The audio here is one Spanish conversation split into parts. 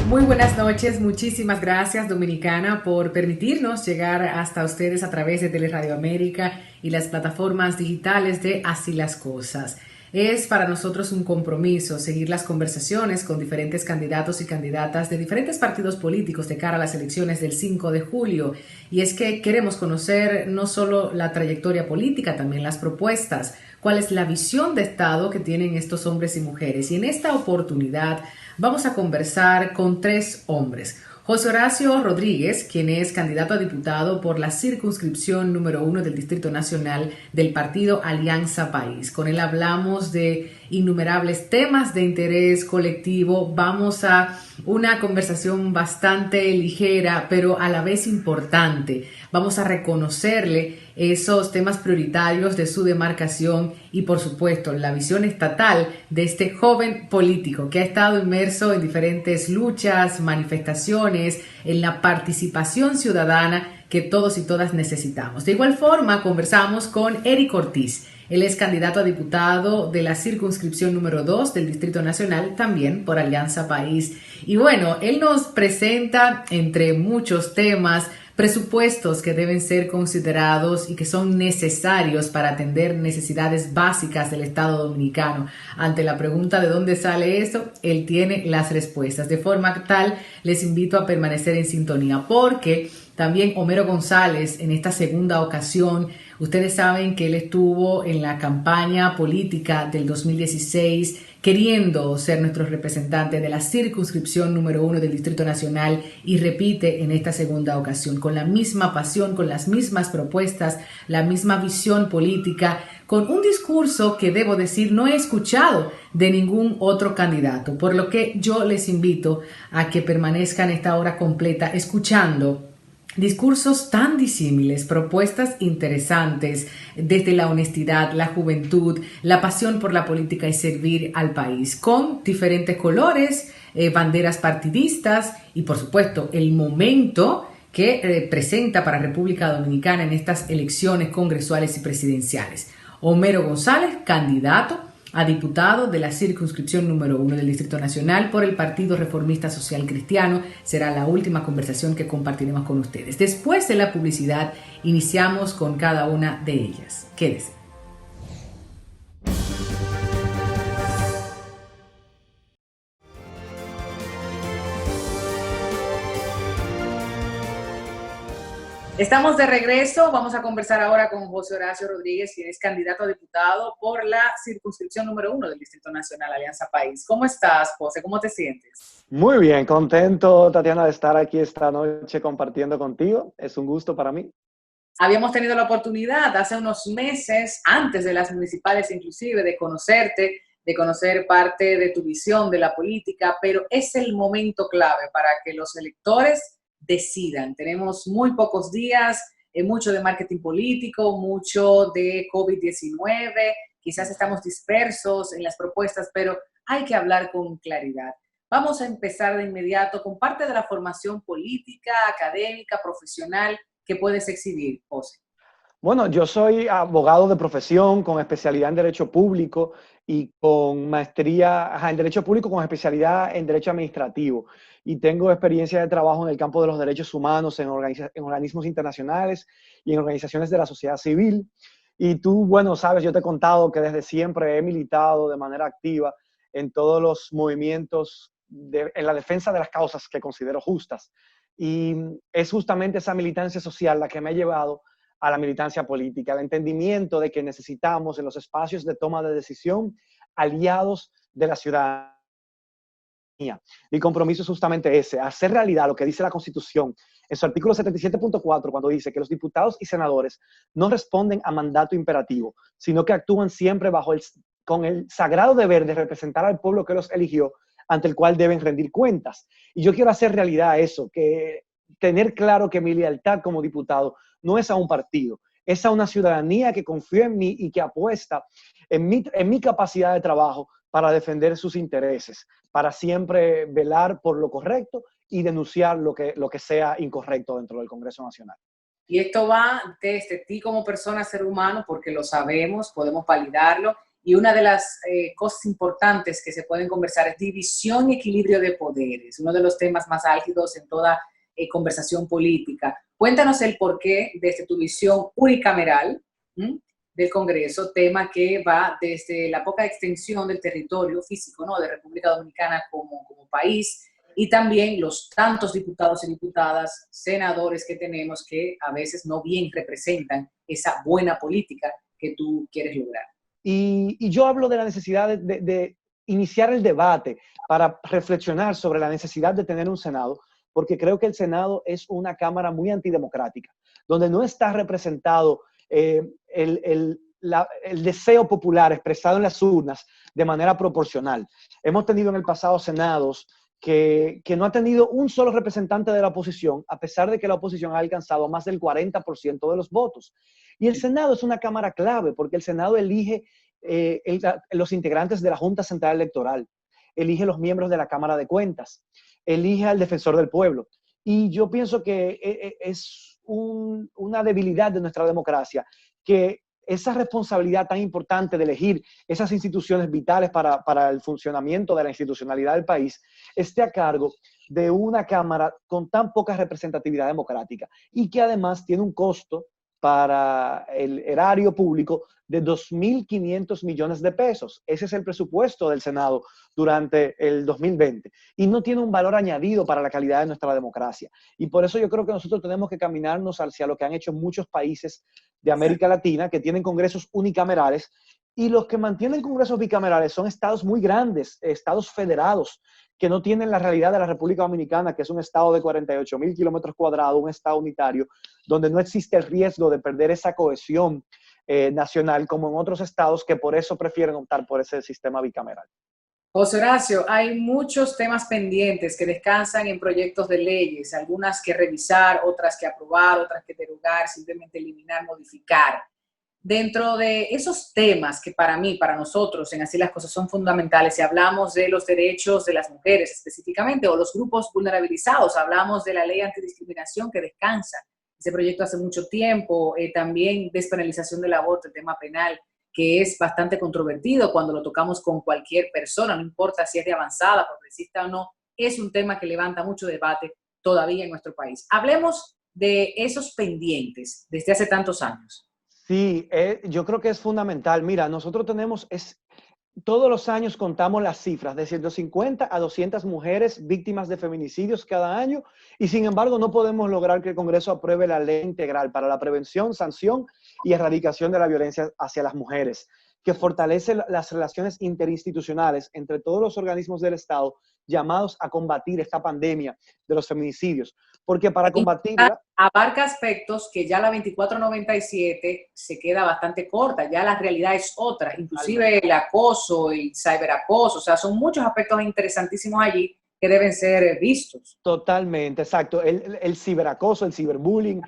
Muy buenas noches, muchísimas gracias Dominicana por permitirnos llegar hasta ustedes a través de Teleradio América y las plataformas digitales de Así las Cosas. Es para nosotros un compromiso seguir las conversaciones con diferentes candidatos y candidatas de diferentes partidos políticos de cara a las elecciones del 5 de julio. Y es que queremos conocer no solo la trayectoria política, también las propuestas, cuál es la visión de Estado que tienen estos hombres y mujeres. Y en esta oportunidad vamos a conversar con tres hombres. José Horacio Rodríguez, quien es candidato a diputado por la circunscripción número 1 del Distrito Nacional del partido Alianza País. Con él hablamos de innumerables temas de interés colectivo. Vamos a una conversación bastante ligera, pero a la vez importante. Vamos a reconocerle esos temas prioritarios de su demarcación y, por supuesto, la visión estatal de este joven político que ha estado inmerso en diferentes luchas, manifestaciones, en la participación ciudadana que todos y todas necesitamos. De igual forma, conversamos con Eric Ortiz. Él es candidato a diputado de la circunscripción número 2 del Distrito Nacional, también por Alianza País. Y bueno, él nos presenta, entre muchos temas, presupuestos que deben ser considerados y que son necesarios para atender necesidades básicas del Estado dominicano. Ante la pregunta de dónde sale eso, él tiene las respuestas. De forma tal, les invito a permanecer en sintonía porque también Homero González, en esta segunda ocasión, ustedes saben que él estuvo en la campaña política del 2016 queriendo ser nuestro representante de la circunscripción número 1 del Distrito Nacional y repite en esta segunda ocasión con la misma pasión, con las mismas propuestas, la misma visión política, con un discurso que debo decir no he escuchado de ningún otro candidato, por lo que yo les invito a que permanezcan esta hora completa escuchando discursos tan disímiles, propuestas interesantes desde la honestidad, la juventud, la pasión por la política y servir al país, con diferentes colores, banderas partidistas y por supuesto el momento que presenta para República Dominicana en estas elecciones congresuales y presidenciales. Homero González, candidato a diputado de la circunscripción número 1 del Distrito Nacional por el Partido Reformista Social Cristiano. Será la última conversación que compartiremos con ustedes. Después de la publicidad, iniciamos con cada una de ellas. Quédese. Estamos de regreso. Vamos a conversar ahora con José Horacio Rodríguez, quien es candidato a diputado por la circunscripción número 1 del Distrito Nacional, Alianza País. ¿Cómo estás, José? ¿Cómo te sientes? Muy bien, contento, Tatiana, de estar aquí esta noche compartiendo contigo. Es un gusto para mí. Habíamos tenido la oportunidad hace unos meses, antes de las municipales inclusive, de conocerte, de conocer parte de tu visión de la política, pero es el momento clave para que los electores decidan. Tenemos muy pocos días, mucho de marketing político, mucho de COVID-19, quizás estamos dispersos en las propuestas, pero hay que hablar con claridad. Vamos a empezar de inmediato con parte de la formación política, académica, profesional que puedes exhibir, José. Bueno, yo soy abogado de profesión con especialidad en Derecho Público y con maestría en Derecho Público con especialidad en Derecho Administrativo. Y tengo experiencia de trabajo en el campo de los derechos humanos, en organismos internacionales y en organizaciones de la sociedad civil. Y tú, bueno, sabes, yo te he contado que desde siempre he militado de manera activa en todos los movimientos en la defensa de las causas que considero justas. Y es justamente esa militancia social la que me ha llevado a la militancia política, al entendimiento de que necesitamos en los espacios de toma de decisión aliados de la ciudadanía. Mi compromiso es justamente ese, hacer realidad lo que dice la Constitución en su artículo 77.4, cuando dice que los diputados y senadores no responden a mandato imperativo, sino que actúan siempre con el sagrado deber de representar al pueblo que los eligió, ante el cual deben rendir cuentas. Y yo quiero hacer realidad eso, que tener claro que mi lealtad como diputado no es a un partido, es a una ciudadanía que confía en mí y que apuesta en mi capacidad de trabajo para defender sus intereses, para siempre velar por lo correcto y denunciar lo que sea incorrecto dentro del Congreso Nacional. Y esto va desde ti como persona, ser humano, porque lo sabemos, podemos validarlo, y una de las cosas importantes que se pueden conversar es división y equilibrio de poderes, uno de los temas más álgidos en toda conversación política. Cuéntanos el porqué desde tu visión unicameral, ¿m?, del Congreso, tema que va desde la poca extensión del territorio físico, ¿no?, de República Dominicana como país, y también los tantos diputados y diputadas, senadores que tenemos que a veces no bien representan esa buena política que tú quieres lograr. Y yo hablo de la necesidad de iniciar el debate para reflexionar sobre la necesidad de tener un Senado, porque creo que el Senado es una cámara muy antidemocrática, donde no está representado el deseo popular expresado en las urnas de manera proporcional. Hemos tenido en el pasado senados que no ha tenido un solo representante de la oposición, a pesar de que la oposición ha alcanzado más del 40% de los votos. Y el Senado es una cámara clave, porque el Senado elige los integrantes de la Junta Central Electoral, elige los miembros de la Cámara de Cuentas, elige al defensor del pueblo. Y yo pienso que es una debilidad de nuestra democracia, que esa responsabilidad tan importante de elegir esas instituciones vitales para el funcionamiento de la institucionalidad del país esté a cargo de una Cámara con tan poca representatividad democrática y que además tiene un costo para el erario público de 2.500 millones de pesos. Ese es el presupuesto del Senado durante el 2020 y no tiene un valor añadido para la calidad de nuestra democracia. Y por eso yo creo que nosotros tenemos que caminarnos hacia lo que han hecho muchos países de América Latina, que tienen congresos unicamerales, y los que mantienen congresos bicamerales son estados muy grandes, estados federados, que no tienen la realidad de la República Dominicana, que es un estado de 48.000 kilómetros cuadrados, un estado unitario, donde no existe el riesgo de perder esa cohesión nacional, como en otros estados que por eso prefieren optar por ese sistema bicameral. José Horacio, hay muchos temas pendientes que descansan en proyectos de leyes, algunas que revisar, otras que aprobar, otras que derogar, simplemente eliminar, modificar. Dentro de esos temas que para mí, para nosotros, en Así las Cosas son fundamentales, si hablamos de los derechos de las mujeres específicamente o los grupos vulnerabilizados, hablamos de la ley antidiscriminación que descansa, ese proyecto hace mucho tiempo, también despenalización del aborto, el tema penal, que es bastante controvertido cuando lo tocamos con cualquier persona, no importa si es de avanzada, progresista o no, es un tema que levanta mucho debate todavía en nuestro país. Hablemos de esos pendientes desde hace tantos años. Sí, yo creo que es fundamental. Mira, nosotros todos los años contamos las cifras de 150 a 200 mujeres víctimas de feminicidios cada año y sin embargo no podemos lograr que el Congreso apruebe la ley integral para la prevención, sanción y erradicación de la violencia hacia las mujeres, que fortalece las relaciones interinstitucionales entre todos los organismos del Estado llamados a combatir esta pandemia de los feminicidios. Porque para combatirla... Abarca aspectos que ya la 2497 se queda bastante corta, ya la realidad es otra, inclusive el acoso, el ciberacoso, o sea, son muchos aspectos interesantísimos allí que deben ser vistos. Totalmente, exacto. El ciberacoso, el ciberbullying,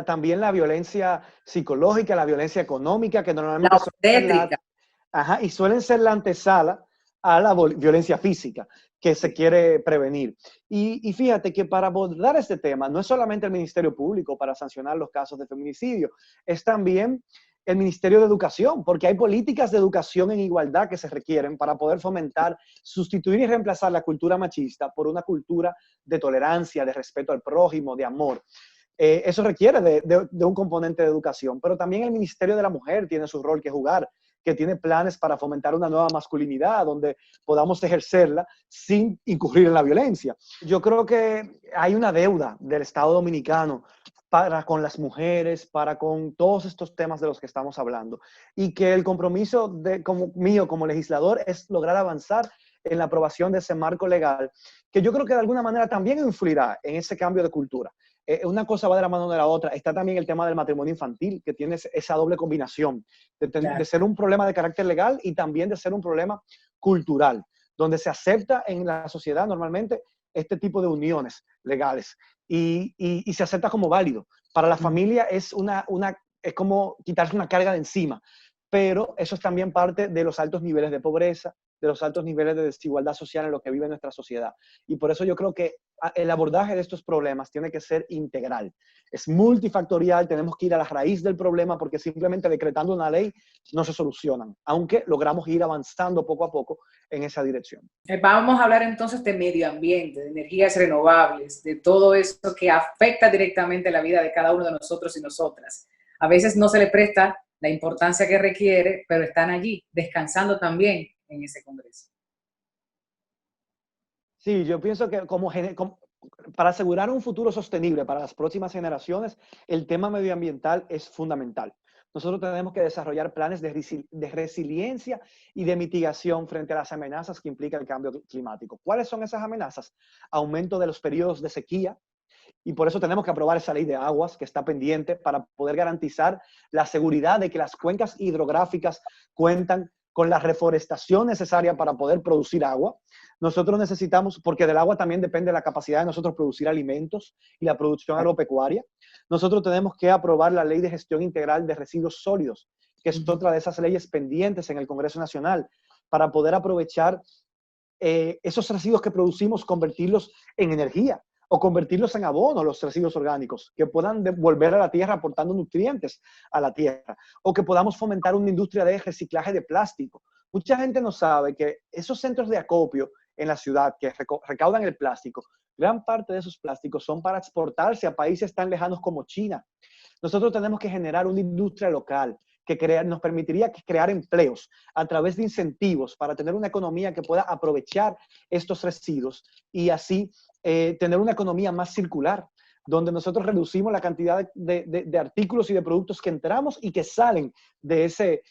también la violencia psicológica, la violencia económica, que normalmente y suelen ser la antesala a la violencia física que se quiere prevenir. Y fíjate que para abordar este tema, no es solamente el Ministerio Público para sancionar los casos de feminicidio, es también el Ministerio de Educación, porque hay políticas de educación en igualdad que se requieren para poder fomentar, sustituir y reemplazar la cultura machista por una cultura de tolerancia, de respeto al prójimo, de amor. Eso requiere de un componente de educación, pero también el Ministerio de la Mujer tiene su rol que jugar, que tiene planes para fomentar una nueva masculinidad, donde podamos ejercerla sin incurrir en la violencia. Yo creo que hay una deuda del Estado Dominicano para con las mujeres, para con todos estos temas de los que estamos hablando, y que el compromiso mío como legislador es lograr avanzar en la aprobación de ese marco legal, que yo creo que de alguna manera también influirá en ese cambio de cultura. Una cosa va de la mano de la otra. Está también el tema del matrimonio infantil, que tiene esa doble combinación de ser un problema de carácter legal y también de ser un problema cultural, donde se acepta en la sociedad normalmente este tipo de uniones legales y se acepta como válido. Para la familia es como quitarse una carga de encima, pero eso es también parte de los altos niveles de pobreza, de los altos niveles de desigualdad social en lo que vive nuestra sociedad. Y por eso yo creo que el abordaje de estos problemas tiene que ser integral. Es multifactorial, tenemos que ir a la raíz del problema porque simplemente decretando una ley no se solucionan, aunque logramos ir avanzando poco a poco en esa dirección. Vamos a hablar entonces de medio ambiente, de energías renovables, de todo eso que afecta directamente la vida de cada uno de nosotros y nosotras. A veces no se le presta la importancia que requiere, pero están allí, descansando también en ese Congreso. Sí, yo pienso que para asegurar un futuro sostenible para las próximas generaciones, el tema medioambiental es fundamental. Nosotros tenemos que desarrollar planes de resiliencia y de mitigación frente a las amenazas que implica el cambio climático. ¿Cuáles son esas amenazas? Aumento de los periodos de sequía, y por eso tenemos que aprobar esa ley de aguas que está pendiente para poder garantizar la seguridad de que las cuencas hidrográficas cuentan con la reforestación necesaria para poder producir agua. Nosotros necesitamos, porque del agua también depende la capacidad de nosotros producir alimentos y la producción agropecuaria. Nosotros tenemos que aprobar la Ley de Gestión Integral de Residuos Sólidos, que es otra de esas leyes pendientes en el Congreso Nacional, para poder aprovechar esos residuos que producimos, convertirlos en energía o convertirlos en abono, los residuos orgánicos, que puedan volver a la tierra aportando nutrientes a la tierra, o que podamos fomentar una industria de reciclaje de plástico. Mucha gente no sabe que esos centros de acopio en la ciudad que recaudan el plástico, gran parte de esos plásticos son para exportarse a países tan lejanos como China. Nosotros tenemos que generar una industria local que nos permitiría crear empleos a través de incentivos para tener una economía que pueda aprovechar estos residuos y así tener una economía más circular, donde nosotros reducimos la cantidad de artículos y de productos que entramos y que salen de ese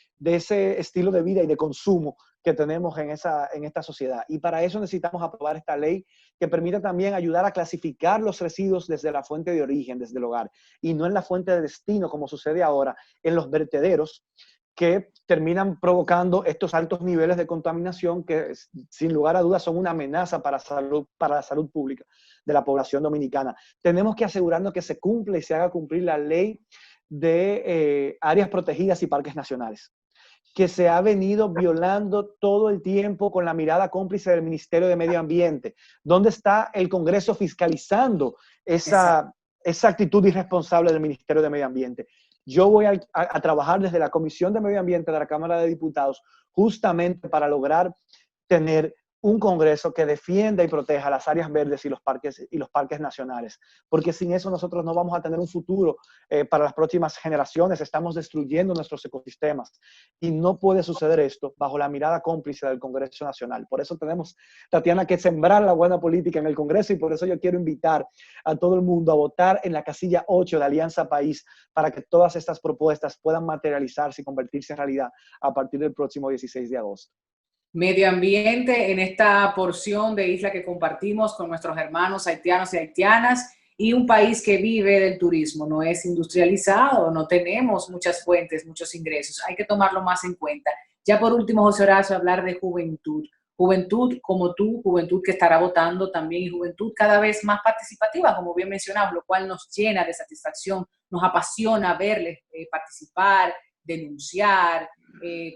estilo de vida y de consumo que tenemos en esta sociedad. Y para eso necesitamos aprobar esta ley que permita también ayudar a clasificar los residuos desde la fuente de origen, desde el hogar, y no en la fuente de destino, como sucede ahora en los vertederos, que terminan provocando estos altos niveles de contaminación que, sin lugar a dudas, son una amenaza para la salud pública de la población dominicana. Tenemos que asegurarnos que se cumpla y se haga cumplir la ley de áreas protegidas y parques nacionales, que se ha venido violando todo el tiempo con la mirada cómplice del Ministerio de Medio Ambiente. ¿Dónde está el Congreso fiscalizando esa actitud irresponsable del Ministerio de Medio Ambiente? Yo voy a trabajar desde la Comisión de Medio Ambiente de la Cámara de Diputados justamente para lograr tener un Congreso que defienda y proteja las áreas verdes y los parques nacionales, porque sin eso nosotros no vamos a tener un futuro para las próximas generaciones. Estamos destruyendo nuestros ecosistemas y no puede suceder esto bajo la mirada cómplice del Congreso Nacional. Por eso tenemos, Tatiana, que sembrar la buena política en el Congreso, y por eso yo quiero invitar a todo el mundo a votar en la casilla 8 de Alianza País para que todas estas propuestas puedan materializarse y convertirse en realidad a partir del próximo 16 de agosto. Medio ambiente en esta porción de isla que compartimos con nuestros hermanos haitianos y haitianas, y un país que vive del turismo, no es industrializado, no tenemos muchas fuentes, muchos ingresos, hay que tomarlo más en cuenta. Ya por último, José Horacio, hablar de juventud. Juventud como tú, juventud que estará votando también, y juventud cada vez más participativa, como bien mencionamos, lo cual nos llena de satisfacción, nos apasiona verles participar, denunciar,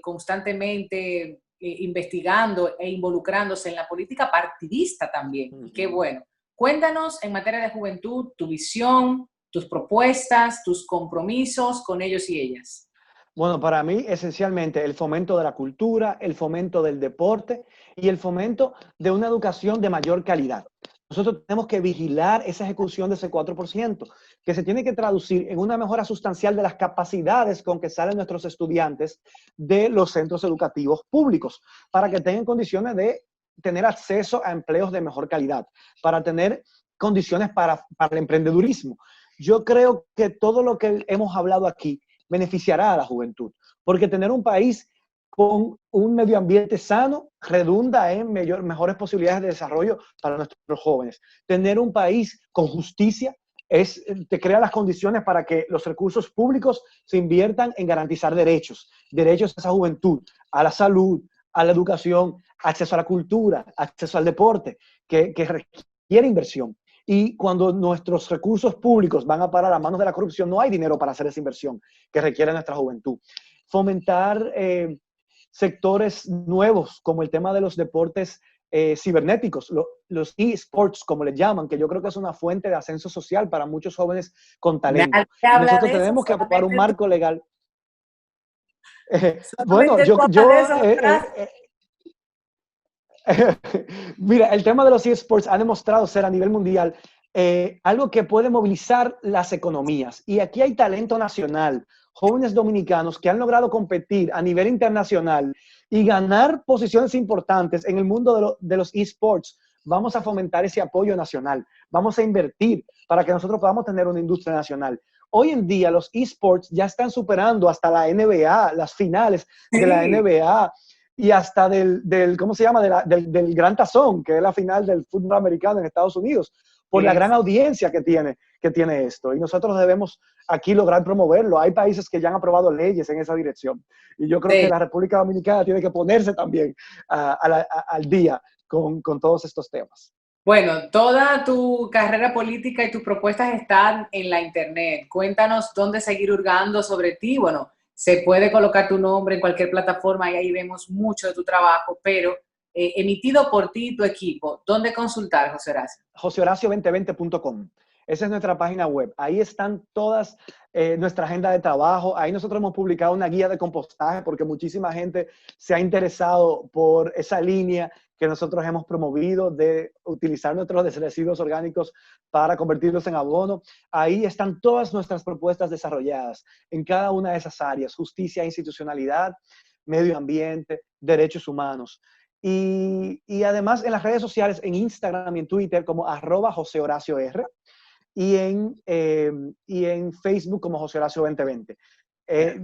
constantemente investigando e involucrándose en la política partidista también. Qué bueno. Cuéntanos en materia de juventud, tu visión, tus propuestas, tus compromisos con ellos y ellas. Bueno, para mí, esencialmente, el fomento de la cultura, el fomento del deporte y el fomento de una educación de mayor calidad. Nosotros tenemos que vigilar esa ejecución de ese 4%, que se tiene que traducir en una mejora sustancial de las capacidades con que salen nuestros estudiantes de los centros educativos públicos, para que tengan condiciones de tener acceso a empleos de mejor calidad, para tener condiciones para el emprendedurismo. Yo creo que todo lo que hemos hablado aquí beneficiará a la juventud, porque tener un país con un medio ambiente sano redunda en mejores posibilidades de desarrollo para nuestros jóvenes. Tener un país con justicia te crea las condiciones para que los recursos públicos se inviertan en garantizar derechos a esa juventud, a la salud, a la educación, acceso a la cultura, acceso al deporte, que requiere inversión. Y cuando nuestros recursos públicos van a parar a manos de la corrupción, no hay dinero para hacer esa inversión que requiere nuestra juventud. Fomentar sectores nuevos, como el tema de los deportes cibernéticos, los eSports, como les llaman, que yo creo que es una fuente de ascenso social para muchos jóvenes con talento. Nadie Y habla nosotros de eso, tenemos que aprobar un marco legal. Bueno, solamente tú hablas de eso, ¿verdad? Mira, el tema de los eSports ha demostrado ser a nivel mundial algo que puede movilizar las economías. Y aquí hay talento nacional, jóvenes dominicanos que han logrado competir a nivel internacional y ganar posiciones importantes en el mundo de los eSports. Vamos a fomentar ese apoyo nacional. Vamos a invertir para que nosotros podamos tener una industria nacional. Hoy en día los eSports ya están superando hasta la NBA, las finales de la Sí, NBA y hasta ¿cómo se llama? Del Gran Tazón, que es la final del fútbol americano en Estados Unidos, por la gran es. audiencia que tiene esto. Y nosotros debemos aquí lograr promoverlo. Hay países que ya han aprobado leyes en esa dirección. Y yo creo que Sí. la República Dominicana tiene que ponerse también al día con todos estos temas. Bueno, toda tu carrera política y tus propuestas están en la internet. Cuéntanos dónde seguir hurgando sobre ti. Bueno, se puede colocar tu nombre en cualquier plataforma y ahí vemos mucho de tu trabajo, pero emitido por ti y tu equipo. ¿Dónde consultar, José Horacio? josehoracio2020.com. Esa es nuestra página web. Ahí están todas nuestra agenda de trabajo. Ahí nosotros hemos publicado una guía de compostaje porque muchísima gente se ha interesado por esa línea que nosotros hemos promovido de utilizar nuestros residuos orgánicos para convertirlos en abono. Ahí están todas nuestras propuestas desarrolladas en cada una de esas áreas: justicia, institucionalidad, medio ambiente, derechos humanos. Y además en las redes sociales, en Instagram y en Twitter como @JoseHoracioR y en Facebook como José Horacio 2020.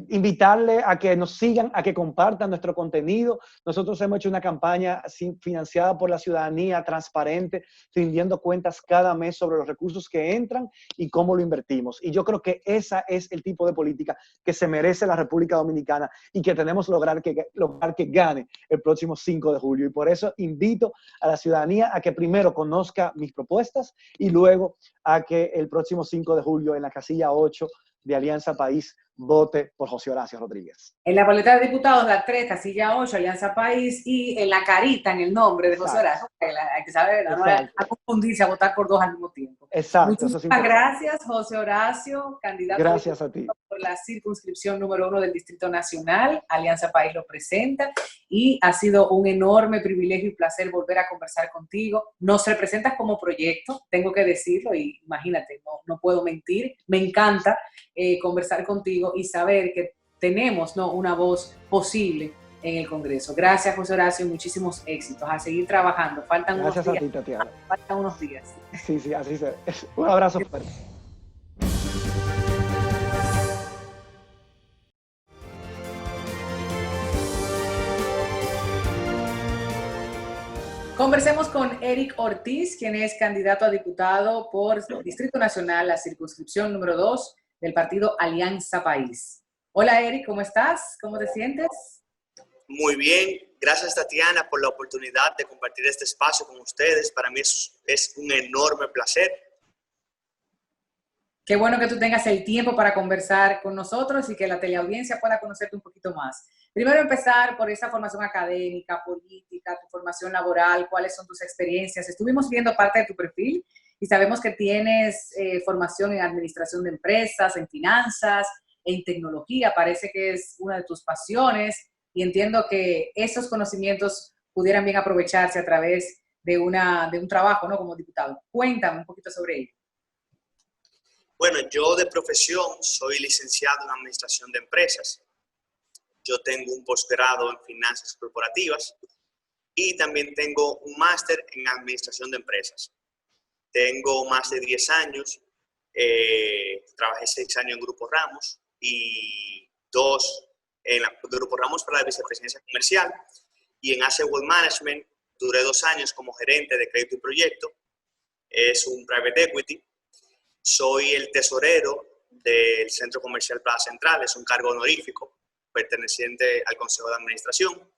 Invitarle a que nos sigan, a que compartan nuestro contenido. Nosotros hemos hecho una campaña financiada por la ciudadanía, transparente, rindiendo cuentas cada mes sobre los recursos que entran y cómo lo invertimos. Y yo creo que esa es el tipo de política que se merece la República Dominicana y que tenemos lograr que gane el próximo 5 de julio. Y por eso invito a la ciudadanía a que primero conozca mis propuestas y luego a que el próximo 5 de julio en la casilla 8 de Alianza País vote por José Horacio Rodríguez. En la boleta de diputados, la 3, casilla 8, Alianza País, y en la carita, en el nombre de José Exacto, Horacio. Hay que saber, no exacto, a confundirse, a votar por dos al mismo tiempo. exacto, eso es Muchísimas importante. gracias, José Horacio, candidato a Gracias a diputado ti. por la circunscripción número 1 del Distrito Nacional. Alianza País lo presenta y ha sido un enorme privilegio y placer volver a conversar contigo. Nos representas como proyecto, tengo que decirlo, y imagínate, no puedo mentir. Me encanta conversar contigo y saber que tenemos, ¿no?, una voz posible en el Congreso. Gracias, José Horacio, y muchísimos éxitos. A seguir trabajando. Faltan Gracias unos a días. ti, Tatiana. Faltan unos días. Sí, sí, así se. Un abrazo fuerte. Conversemos con Eric Ortiz, quien es candidato a diputado por Distrito Nacional, la circunscripción número 2 del partido Alianza País. Hola, Eric, ¿cómo estás? ¿Cómo te sientes? Muy bien, gracias Tatiana por la oportunidad de compartir este espacio con ustedes. Para mí es un enorme placer. Qué bueno que tú tengas el tiempo para conversar con nosotros y que la teleaudiencia pueda conocerte un poquito más. Primero empezar por esa formación académica, política, tu formación laboral, cuáles son tus experiencias. Estuvimos viendo parte de tu perfil y sabemos que tienes formación en administración de empresas, en finanzas, en tecnología. Parece que es una de tus pasiones y entiendo que esos conocimientos pudieran bien aprovecharse a través de un trabajo, ¿no?, como diputado. Cuéntame un poquito sobre ello. Bueno, yo de profesión soy licenciado en Administración de Empresas. Yo tengo un posgrado en Finanzas Corporativas y también tengo un máster en Administración de Empresas. Tengo más de 10 años, trabajé 6 años en Grupo Ramos y 2 en Grupo Ramos para la vicepresidencia comercial, y en Asset Wealth Management duré 2 años como gerente de crédito y proyecto. Es un private equity. Soy el tesorero del Centro Comercial Plaza Central, es un cargo honorífico perteneciente al Consejo de Administración,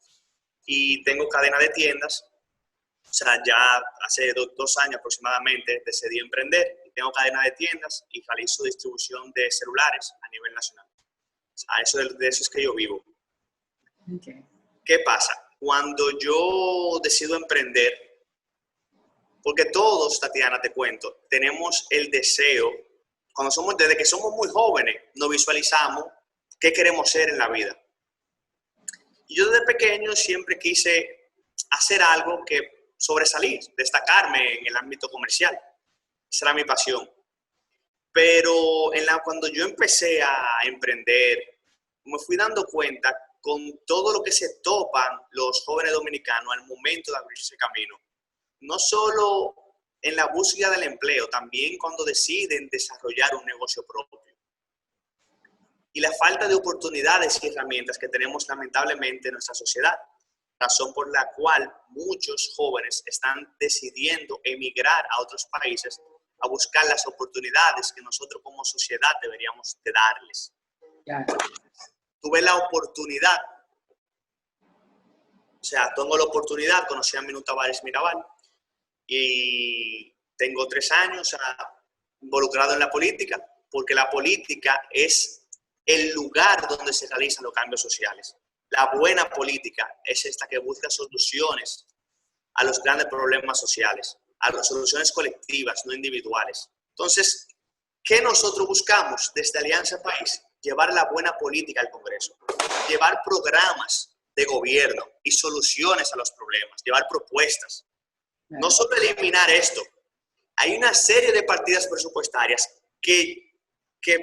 y tengo cadena de tiendas. O sea, ya hace 2 años aproximadamente decidí emprender y tengo cadena de tiendas y realizo distribución de celulares a nivel nacional. O sea, de eso es que yo vivo. Okay. ¿Qué pasa? Cuando yo decido emprender, porque todos, Tatiana, te cuento, tenemos el deseo, desde que somos muy jóvenes, nos visualizamos qué queremos ser en la vida. Y yo desde pequeño siempre quise hacer algo que sobresalir, destacarme en el ámbito comercial. Esa era mi pasión. Pero cuando yo empecé a emprender, me fui dando cuenta con todo lo que se topan los jóvenes dominicanos al momento de abrirse camino. No solo en la búsqueda del empleo, también cuando deciden desarrollar un negocio propio. Y la falta de oportunidades y herramientas que tenemos lamentablemente en nuestra sociedad, razón por la cual muchos jóvenes están decidiendo emigrar a otros países a buscar las oportunidades que nosotros como sociedad deberíamos de darles. Claro. Tuve la oportunidad, tengo la oportunidad, conocí a Minú Tavares Mirabal y tengo 3 años involucrado en la política, porque la política es el lugar donde se realizan los cambios sociales. La buena política es esta que busca soluciones a los grandes problemas sociales, a las soluciones colectivas, no individuales. Entonces, ¿qué nosotros buscamos desde Alianza País? Llevar la buena política al Congreso, llevar programas de gobierno y soluciones a los problemas, llevar propuestas. No solo eliminar esto, hay una serie de partidas presupuestarias que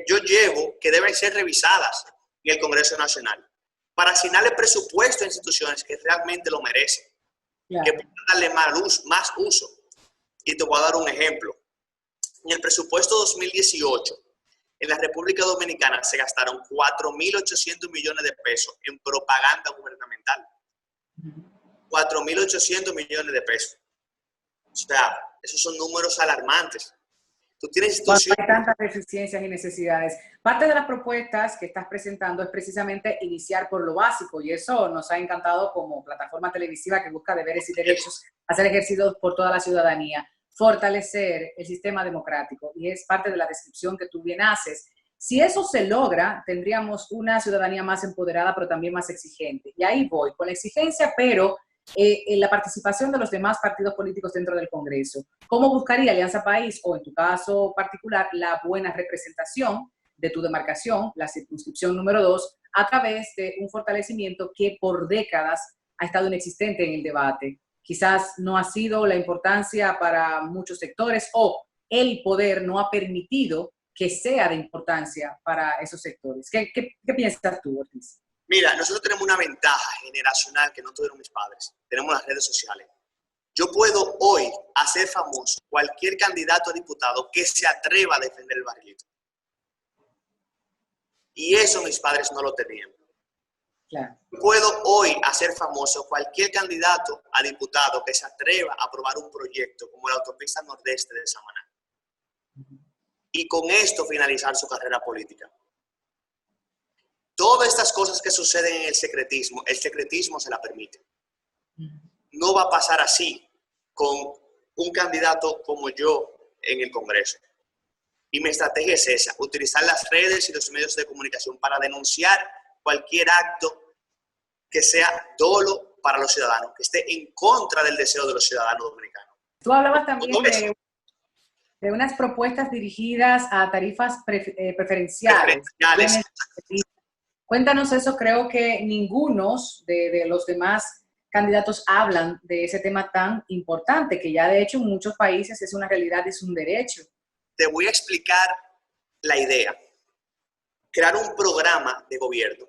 yo llevo que deben ser revisadas en el Congreso Nacional para asignarle presupuesto a instituciones que realmente lo merecen, que puedan darle más uso. Y te voy a dar un ejemplo. En el presupuesto 2018, en la República Dominicana se gastaron 4.800 millones de pesos en propaganda gubernamental. 4.800 millones de pesos. O sea, esos son números alarmantes. Tú tienes instituciones... Hay tantas deficiencias y necesidades. Parte de las propuestas que estás presentando es precisamente iniciar por lo básico, y eso nos ha encantado como plataforma televisiva que busca deberes y derechos a ser ejercidos por toda la ciudadanía. Fortalecer el sistema democrático, y es parte de la descripción que tú bien haces. Si eso se logra, tendríamos una ciudadanía más empoderada, pero también más exigente. Y ahí voy, con la exigencia, pero en la participación de los demás partidos políticos dentro del Congreso. ¿Cómo buscaría Alianza País, o en tu caso particular, la buena representación de tu demarcación, la circunscripción número 2, a través de un fortalecimiento que por décadas ha estado inexistente en el debate? Quizás no ha sido la importancia para muchos sectores, o el poder no ha permitido que sea de importancia para esos sectores. ¿Qué piensas tú, Ortiz? Mira, nosotros tenemos una ventaja generacional que no tuvieron mis padres. Tenemos las redes sociales. Yo puedo hoy hacer famoso cualquier candidato a diputado que se atreva a defender el barrilito. Y eso mis padres no lo tenían. Claro. Puedo hoy hacer famoso cualquier candidato a diputado que se atreva a aprobar un proyecto como la autopista nordeste de Samaná. Y con esto finalizar su carrera política. Todas estas cosas que suceden en el secretismo se la permite. No va a pasar así con un candidato como yo en el Congreso. Y mi estrategia es esa, utilizar las redes y los medios de comunicación para denunciar cualquier acto que sea dolo para los ciudadanos, que esté en contra del deseo de los ciudadanos dominicanos. Tú hablabas también de unas propuestas dirigidas a tarifas preferenciales. Cuéntanos eso. Creo que ninguno de los demás candidatos hablan de ese tema tan importante, que ya de hecho en muchos países es una realidad, es un derecho. Te voy a explicar la idea. Crear un programa de gobierno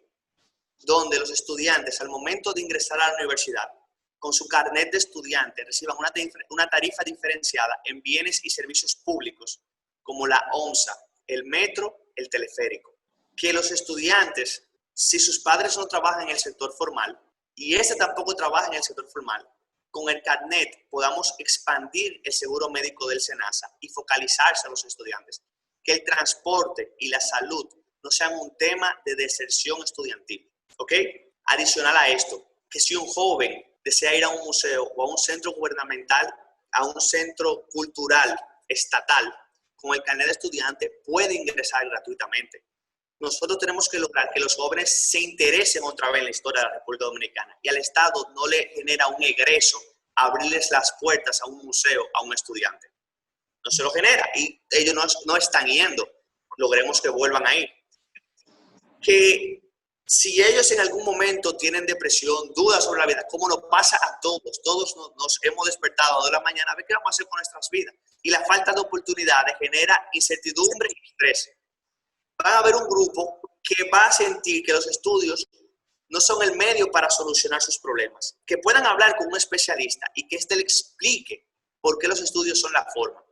donde los estudiantes al momento de ingresar a la universidad con su carnet de estudiante reciban una tarifa diferenciada en bienes y servicios públicos como la OMSA, el metro, el teleférico. Que los estudiantes, si sus padres no trabajan en el sector formal y ese tampoco trabaja en el sector formal, con el carnet podamos expandir el seguro médico del SENASA y focalizarse a los estudiantes. Que el transporte y la salud no sean un tema de deserción estudiantil. ¿Ok? Adicional a esto, que si un joven desea ir a un museo o a un centro gubernamental, a un centro cultural estatal, con el carnet de estudiante puede ingresar gratuitamente. nosotros tenemos que lograr que los jóvenes se interesen otra vez en la historia de la República Dominicana y al Estado no le genera un egreso abrirles las puertas a un museo a un estudiante. No se lo genera y ellos no están yendo. Logremos que vuelvan ahí. Que si ellos en algún momento tienen depresión, dudas sobre la vida, como nos pasa a todos, nos hemos despertado de la mañana a ver qué vamos a hacer con nuestras vidas. Y la falta de oportunidades genera incertidumbre y estrés. Va a haber un grupo que va a sentir que los estudios no son el medio para solucionar sus problemas. Que puedan hablar con un especialista y que éste le explique por qué los estudios son la forma.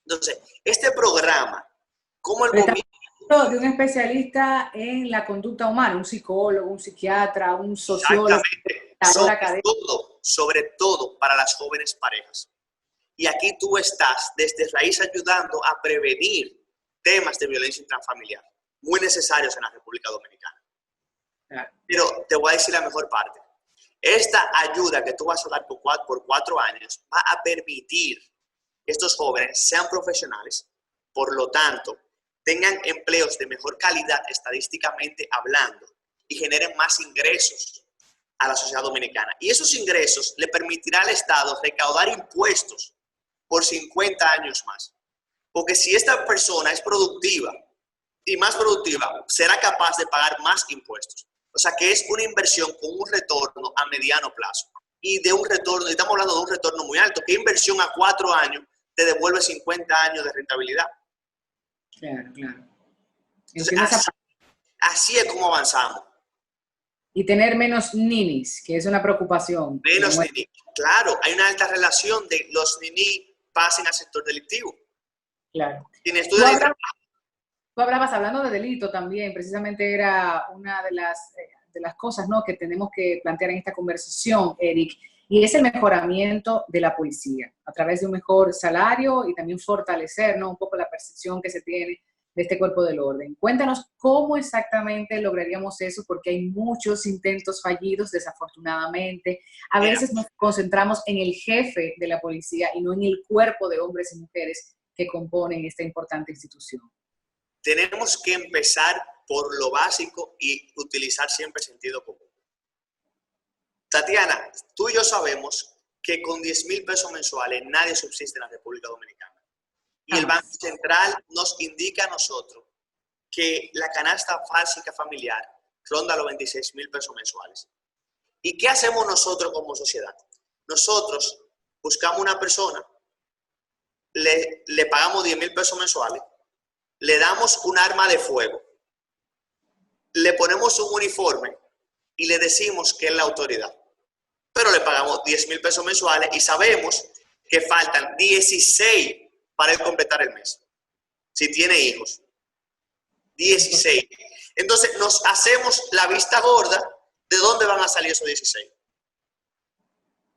Entonces, este programa, como el gobierno... De un especialista en la conducta humana, un psicólogo, un psiquiatra, un sociólogo. Exactamente, sobre todo para las jóvenes parejas. Y aquí tú estás desde raíz ayudando a prevenir temas de violencia intrafamiliar, muy necesarios en la República Dominicana. Pero te voy a decir la mejor parte. Esta ayuda que tú vas a dar por 4 años va a permitir que estos jóvenes sean profesionales, por lo tanto, tengan empleos de mejor calidad estadísticamente hablando y generen más ingresos a la sociedad dominicana. Y esos ingresos le permitirá al Estado recaudar impuestos por 50 años más. Porque si esta persona es productiva y más productiva, será capaz de pagar más impuestos. O sea que es una inversión con un retorno a mediano plazo. Y de un retorno, estamos hablando de un retorno muy alto. ¿Qué inversión a 4 años te devuelve 50 años de rentabilidad? Claro. Entonces, así es como avanzamos. Y tener menos ninis, que es una preocupación. Menos ninis. Claro, hay una alta relación de los ninis pasen al sector delictivo. Claro. Tú hablabas, hablando de delito también, precisamente era una de las cosas, ¿no?, que tenemos que plantear en esta conversación, Eric, y es el mejoramiento de la policía, a través de un mejor salario y también fortalecer, ¿no?, un poco la percepción que se tiene de este cuerpo del orden. Cuéntanos cómo exactamente lograríamos eso, porque hay muchos intentos fallidos, desafortunadamente. A veces nos concentramos en el jefe de la policía y no en el cuerpo de hombres y mujeres que componen esta importante institución. Tenemos que empezar por lo básico y utilizar siempre sentido común. Tatiana, tú y yo sabemos que con 10,000 pesos mensuales nadie subsiste en la República Dominicana. Y el Banco Central nos indica a nosotros que la canasta básica familiar ronda los 26,000 pesos mensuales. ¿Y qué hacemos nosotros como sociedad? Nosotros buscamos una persona, le pagamos 10,000 pesos mensuales, le damos un arma de fuego, le ponemos un uniforme y le decimos que es la autoridad. Pero le pagamos 10,000 pesos mensuales y sabemos que faltan 16 para él completar el mes. Si tiene hijos. 16. Entonces nos hacemos la vista gorda de dónde van a salir esos 16.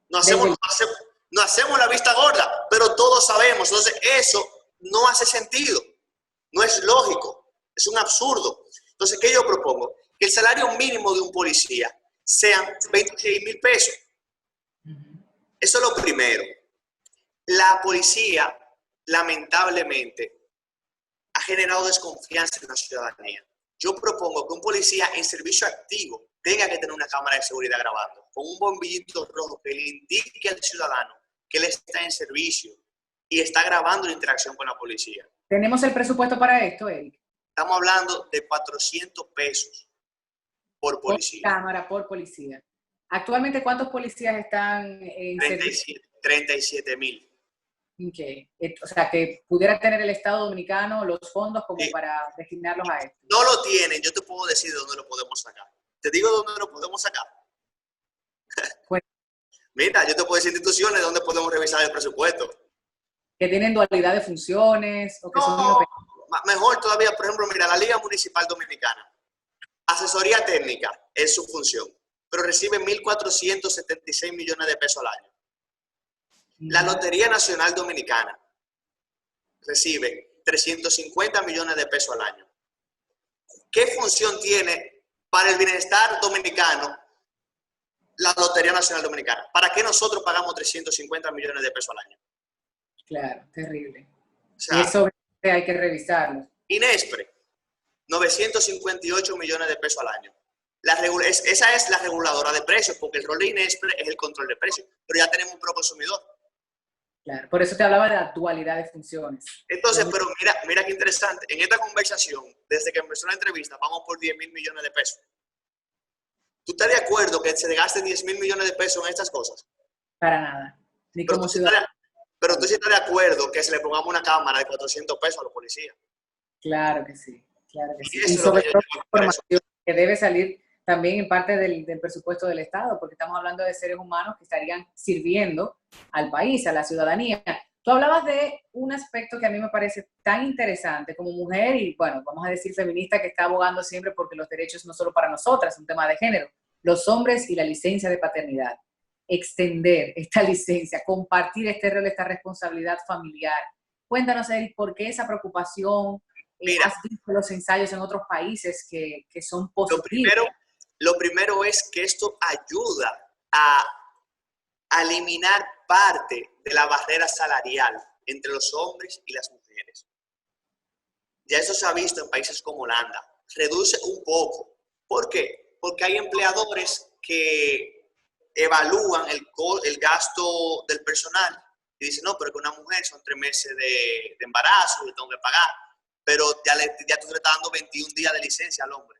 No hacemos la vista gorda, pero todos sabemos. Entonces eso no hace sentido. No es lógico. Es un absurdo. Entonces, ¿qué yo propongo? Que el salario mínimo de un policía sean 26,000 pesos. Eso es lo primero. La policía, lamentablemente, ha generado desconfianza en la ciudadanía. Yo propongo que un policía en servicio activo tenga que tener una cámara de seguridad grabando, con un bombillito rojo que le indique al ciudadano que él está en servicio y está grabando la interacción con la policía. ¿Tenemos el presupuesto para esto, Eric? Estamos hablando de 400 pesos por policía. Por cámara, por policía. Actualmente, ¿cuántos policías están en 37,000. Okay. O sea, que pudiera tener el Estado Dominicano los fondos como para destinarlos a esto. No lo tienen, yo te puedo decir de dónde lo podemos sacar. ¿Te digo de dónde lo podemos sacar? Pues, Mira, yo te puedo decir instituciones donde podemos revisar el presupuesto. Que tienen dualidad de funciones o que son mejor todavía, por ejemplo, mira, la Liga Municipal Dominicana, asesoría técnica es su función, pero recibe 1.476 millones de pesos al año. La Lotería Nacional Dominicana recibe 350 millones de pesos al año. ¿Qué función tiene para el bienestar dominicano la Lotería Nacional Dominicana? ¿Para qué nosotros pagamos 350 millones de pesos al año? Claro, terrible. O sea, y eso hay que revisarlo. Inespre. 958 millones de pesos al año. Esa es la reguladora de precios, porque el rol de INESPRE es el control de precios, pero ya tenemos un proconsumidor. Claro, por eso te hablaba de la dualidad de funciones. Entonces, pero mira qué interesante. En esta conversación, desde que empezó la entrevista, vamos por 10.000 millones de pesos. ¿Tú estás de acuerdo que se gaste 10.000 millones de pesos en estas cosas? Para nada. Ni Pero como pero tú sí estás de acuerdo que se le pongamos una cámara de 400 pesos a los policías. Claro que sí, claro que sí. Y eso Y es lo sobre que yo todo llamo información que debe salir también en parte del presupuesto del Estado, porque estamos hablando de seres humanos que estarían sirviendo al país, a la ciudadanía. Tú hablabas de un aspecto que a mí me parece tan interesante como mujer y, bueno, vamos a decir feminista que está abogando siempre porque los derechos no solo para nosotras, es un tema de género, los hombres y la licencia de paternidad. Extender esta licencia, compartir este rol, esta responsabilidad familiar. Cuéntanos, Eric, ¿por qué esa preocupación? Mira, ¿Has visto los ensayos en otros países que son positivos? Lo primero es que esto ayuda a eliminar parte de la barrera salarial entre los hombres y las mujeres. Ya eso se ha visto en países como Holanda. Reduce un poco. ¿Por qué? Porque hay empleadores que evalúan el gasto del personal y dicen, no, pero que una mujer son 3 meses de embarazo, le tengo que pagar, pero ya tú le estás dando 21 días de licencia al hombre.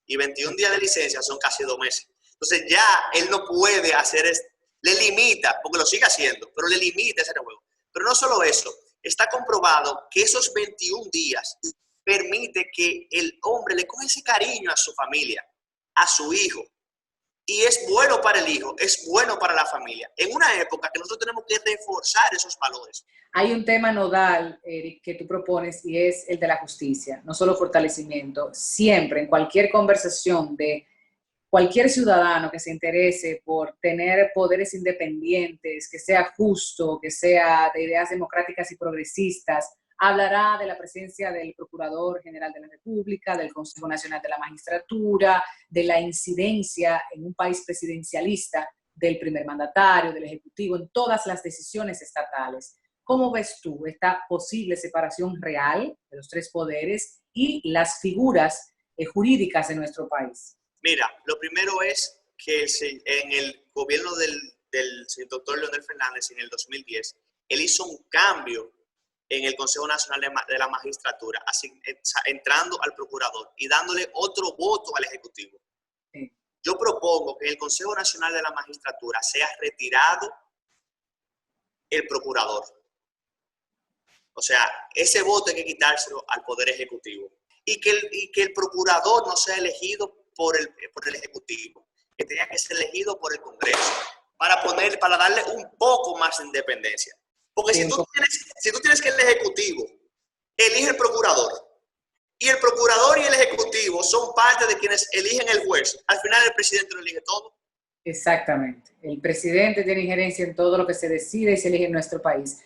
Y 21 días de licencia son casi 2 meses. Entonces ya él no puede hacer esto. Le limita, porque lo sigue haciendo, pero le limita ese juego. Pero no solo eso, está comprobado que esos 21 días permite que el hombre le coja ese cariño a su familia, a su hijo. Y es bueno para el hijo, es bueno para la familia. En una época que nosotros tenemos que reforzar esos valores. Hay un tema nodal, Eric, que tú propones y es el de la justicia, no solo fortalecimiento. Siempre, en cualquier conversación de cualquier ciudadano que se interese por tener poderes independientes, que sea justo, que sea de ideas democráticas y progresistas, hablará de la presencia del Procurador General de la República, del Consejo Nacional de la Magistratura, de la incidencia en un país presidencialista del primer mandatario, del Ejecutivo, en todas las decisiones estatales. ¿Cómo ves tú esta posible separación real de los 3 poderes y las figuras jurídicas de nuestro país? Mira, lo primero es que en el gobierno del doctor Leonel Fernández en el 2010, él hizo un cambio en el Consejo Nacional de la Magistratura, así, entrando al procurador y dándole otro voto al Ejecutivo. Sí. Yo propongo que en el Consejo Nacional de la Magistratura sea retirado el procurador. O sea, ese voto hay que quitárselo al Poder Ejecutivo. Y que el procurador no sea elegido por el Ejecutivo, que tenga que ser elegido por el Congreso, para darle un poco más de independencia. Porque si tú tienes que el Ejecutivo elige el procurador, y el procurador y el Ejecutivo son parte de quienes eligen el juez, al final el presidente lo elige todo. Exactamente. El presidente tiene injerencia en todo lo que se decide y se elige en nuestro país.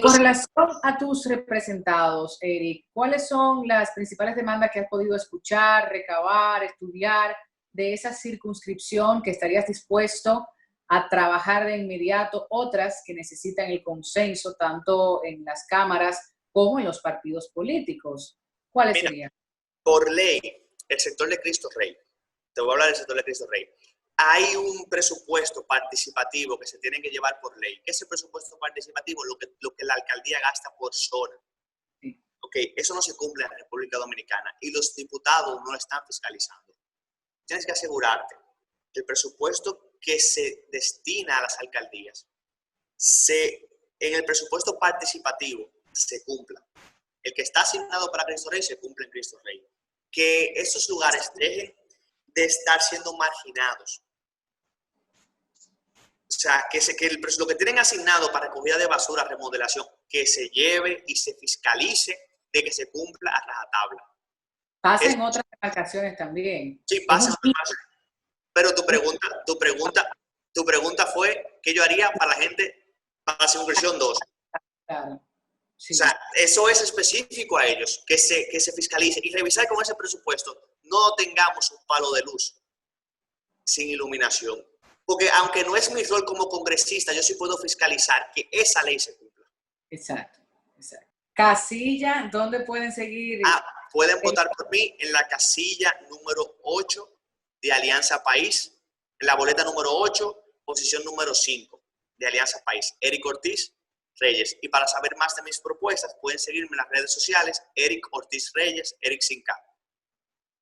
Con relación a tus representados, Eric, ¿cuáles son las principales demandas que has podido escuchar, recabar, estudiar de esa circunscripción que estarías dispuesto a trabajar de inmediato? Otras que necesitan el consenso tanto en las cámaras como en los partidos políticos. ¿Cuáles serían? Por ley, el sector de Cristo Rey, te voy a hablar del sector de Cristo Rey. Hay un presupuesto participativo que se tiene que llevar por ley. Ese presupuesto participativo es lo que la alcaldía gasta por zona. Sí. Okay, eso no se cumple en la República Dominicana y los diputados no lo están fiscalizando. Tienes que asegurarte que el presupuesto que se destina a las alcaldías, en el presupuesto participativo, se cumpla. El que está asignado para Cristo Rey se cumple en Cristo Rey. Que esos lugares dejen de estar siendo marginados. O sea, lo que tienen asignado para recogida de basura, remodelación, que se lleve y se fiscalice de que se cumpla a rajatabla. Pasa en otras demarcaciones también. Sí, pasa. Pero tu pregunta fue ¿qué yo haría para la gente para la circunscripción 2? Claro. Sí. O sea, eso es específico a ellos, que se fiscalice y revisar con ese presupuesto no tengamos un palo de luz sin iluminación. Porque aunque no es mi rol como congresista, yo sí puedo fiscalizar que esa ley se cumpla. Exacto. Casilla, ¿dónde pueden seguir? pueden votar por mí en la casilla número 8 de Alianza País, en la boleta número 8, posición número 5 de Alianza País, Eric Ortiz Reyes. Y para saber más de mis propuestas, pueden seguirme en las redes sociales, Eric Ortiz Reyes, Eric Sinca.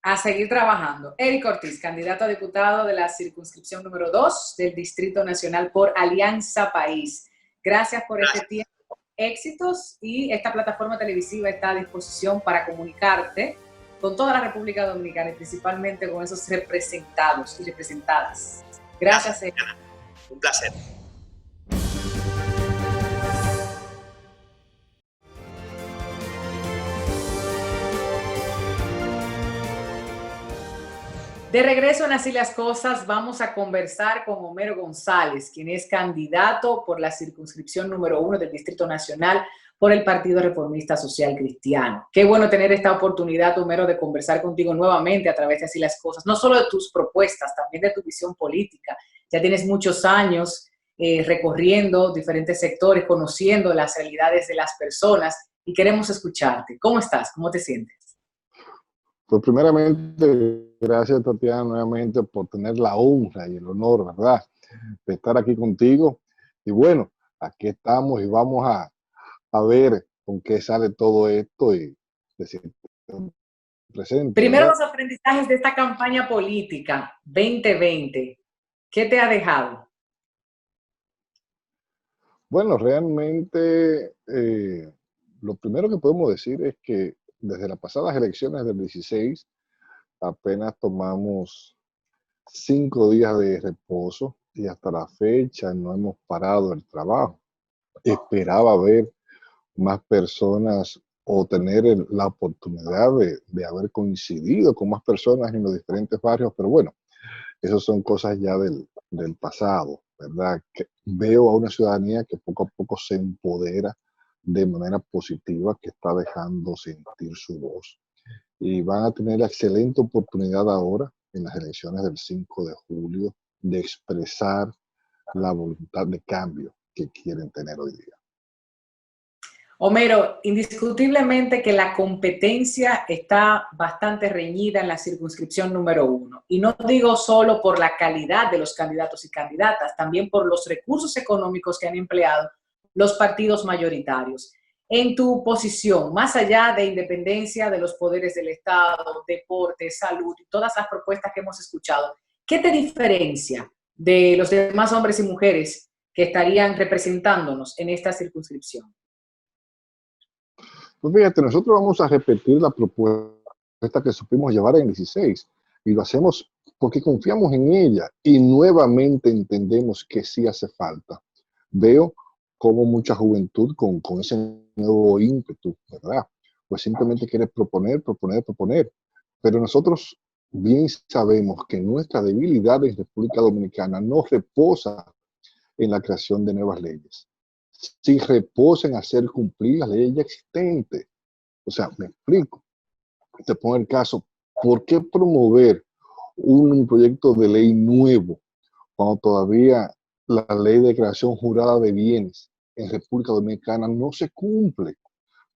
A seguir trabajando. Eric Ortiz, candidato a diputado de la circunscripción número 2 del Distrito Nacional por Alianza País. Gracias por este tiempo. Éxitos, y esta plataforma televisiva está a disposición para comunicarte con toda la República Dominicana y principalmente con esos representados y representadas. Gracias. Un placer. De regreso en Así las Cosas, vamos a conversar con Homero González, quien es candidato por la circunscripción número 1 del Distrito Nacional por el Partido Reformista Social Cristiano. Qué bueno tener esta oportunidad, Homero, de conversar contigo nuevamente a través de Así las Cosas, no solo de tus propuestas, también de tu visión política. Ya tienes muchos años recorriendo diferentes sectores, conociendo las realidades de las personas y queremos escucharte. ¿Cómo estás? ¿Cómo te sientes? Pues primeramente, gracias Tatiana nuevamente por tener la honra y el honor, ¿verdad?, de estar aquí contigo. Y bueno, aquí estamos y vamos a ver con qué sale todo esto y decir presente. Primero, ¿verdad? los aprendizajes de esta campaña política 2020. ¿Qué te ha dejado? Bueno, realmente lo primero que podemos decir es que desde las pasadas elecciones del 16 apenas tomamos 5 días de reposo y hasta la fecha no hemos parado el trabajo. Esperaba ver más personas o tener la oportunidad de haber coincidido con más personas en los diferentes barrios, pero bueno, eso son cosas ya del pasado, ¿verdad? Que veo a una ciudadanía que poco a poco se empodera de manera positiva, que está dejando sentir su voz. Y van a tener la excelente oportunidad ahora, en las elecciones del 5 de julio, de expresar la voluntad de cambio que quieren tener hoy día. Homero, indiscutiblemente que la competencia está bastante reñida en la circunscripción número 1. Y no digo solo por la calidad de los candidatos y candidatas, también por los recursos económicos que han empleado los partidos mayoritarios. En tu posición, más allá de independencia de los poderes del Estado, deporte, salud y todas las propuestas que hemos escuchado, ¿qué te diferencia de los demás hombres y mujeres que estarían representándonos en esta circunscripción? Pues fíjate, nosotros vamos a repetir la propuesta que supimos llevar en 16 y lo hacemos porque confiamos en ella y nuevamente entendemos que sí hace falta. Veo como mucha juventud con ese nuevo ímpetu, ¿verdad? Pues simplemente quiere proponer, pero nosotros bien sabemos que nuestra debilidad en República Dominicana no reposa en la creación de nuevas leyes, si reposa en hacer cumplir las leyes ya existentes. O sea, me explico. Te pongo el caso, ¿por qué promover un proyecto de ley nuevo cuando todavía la ley de creación jurada de bienes en República Dominicana no se cumple?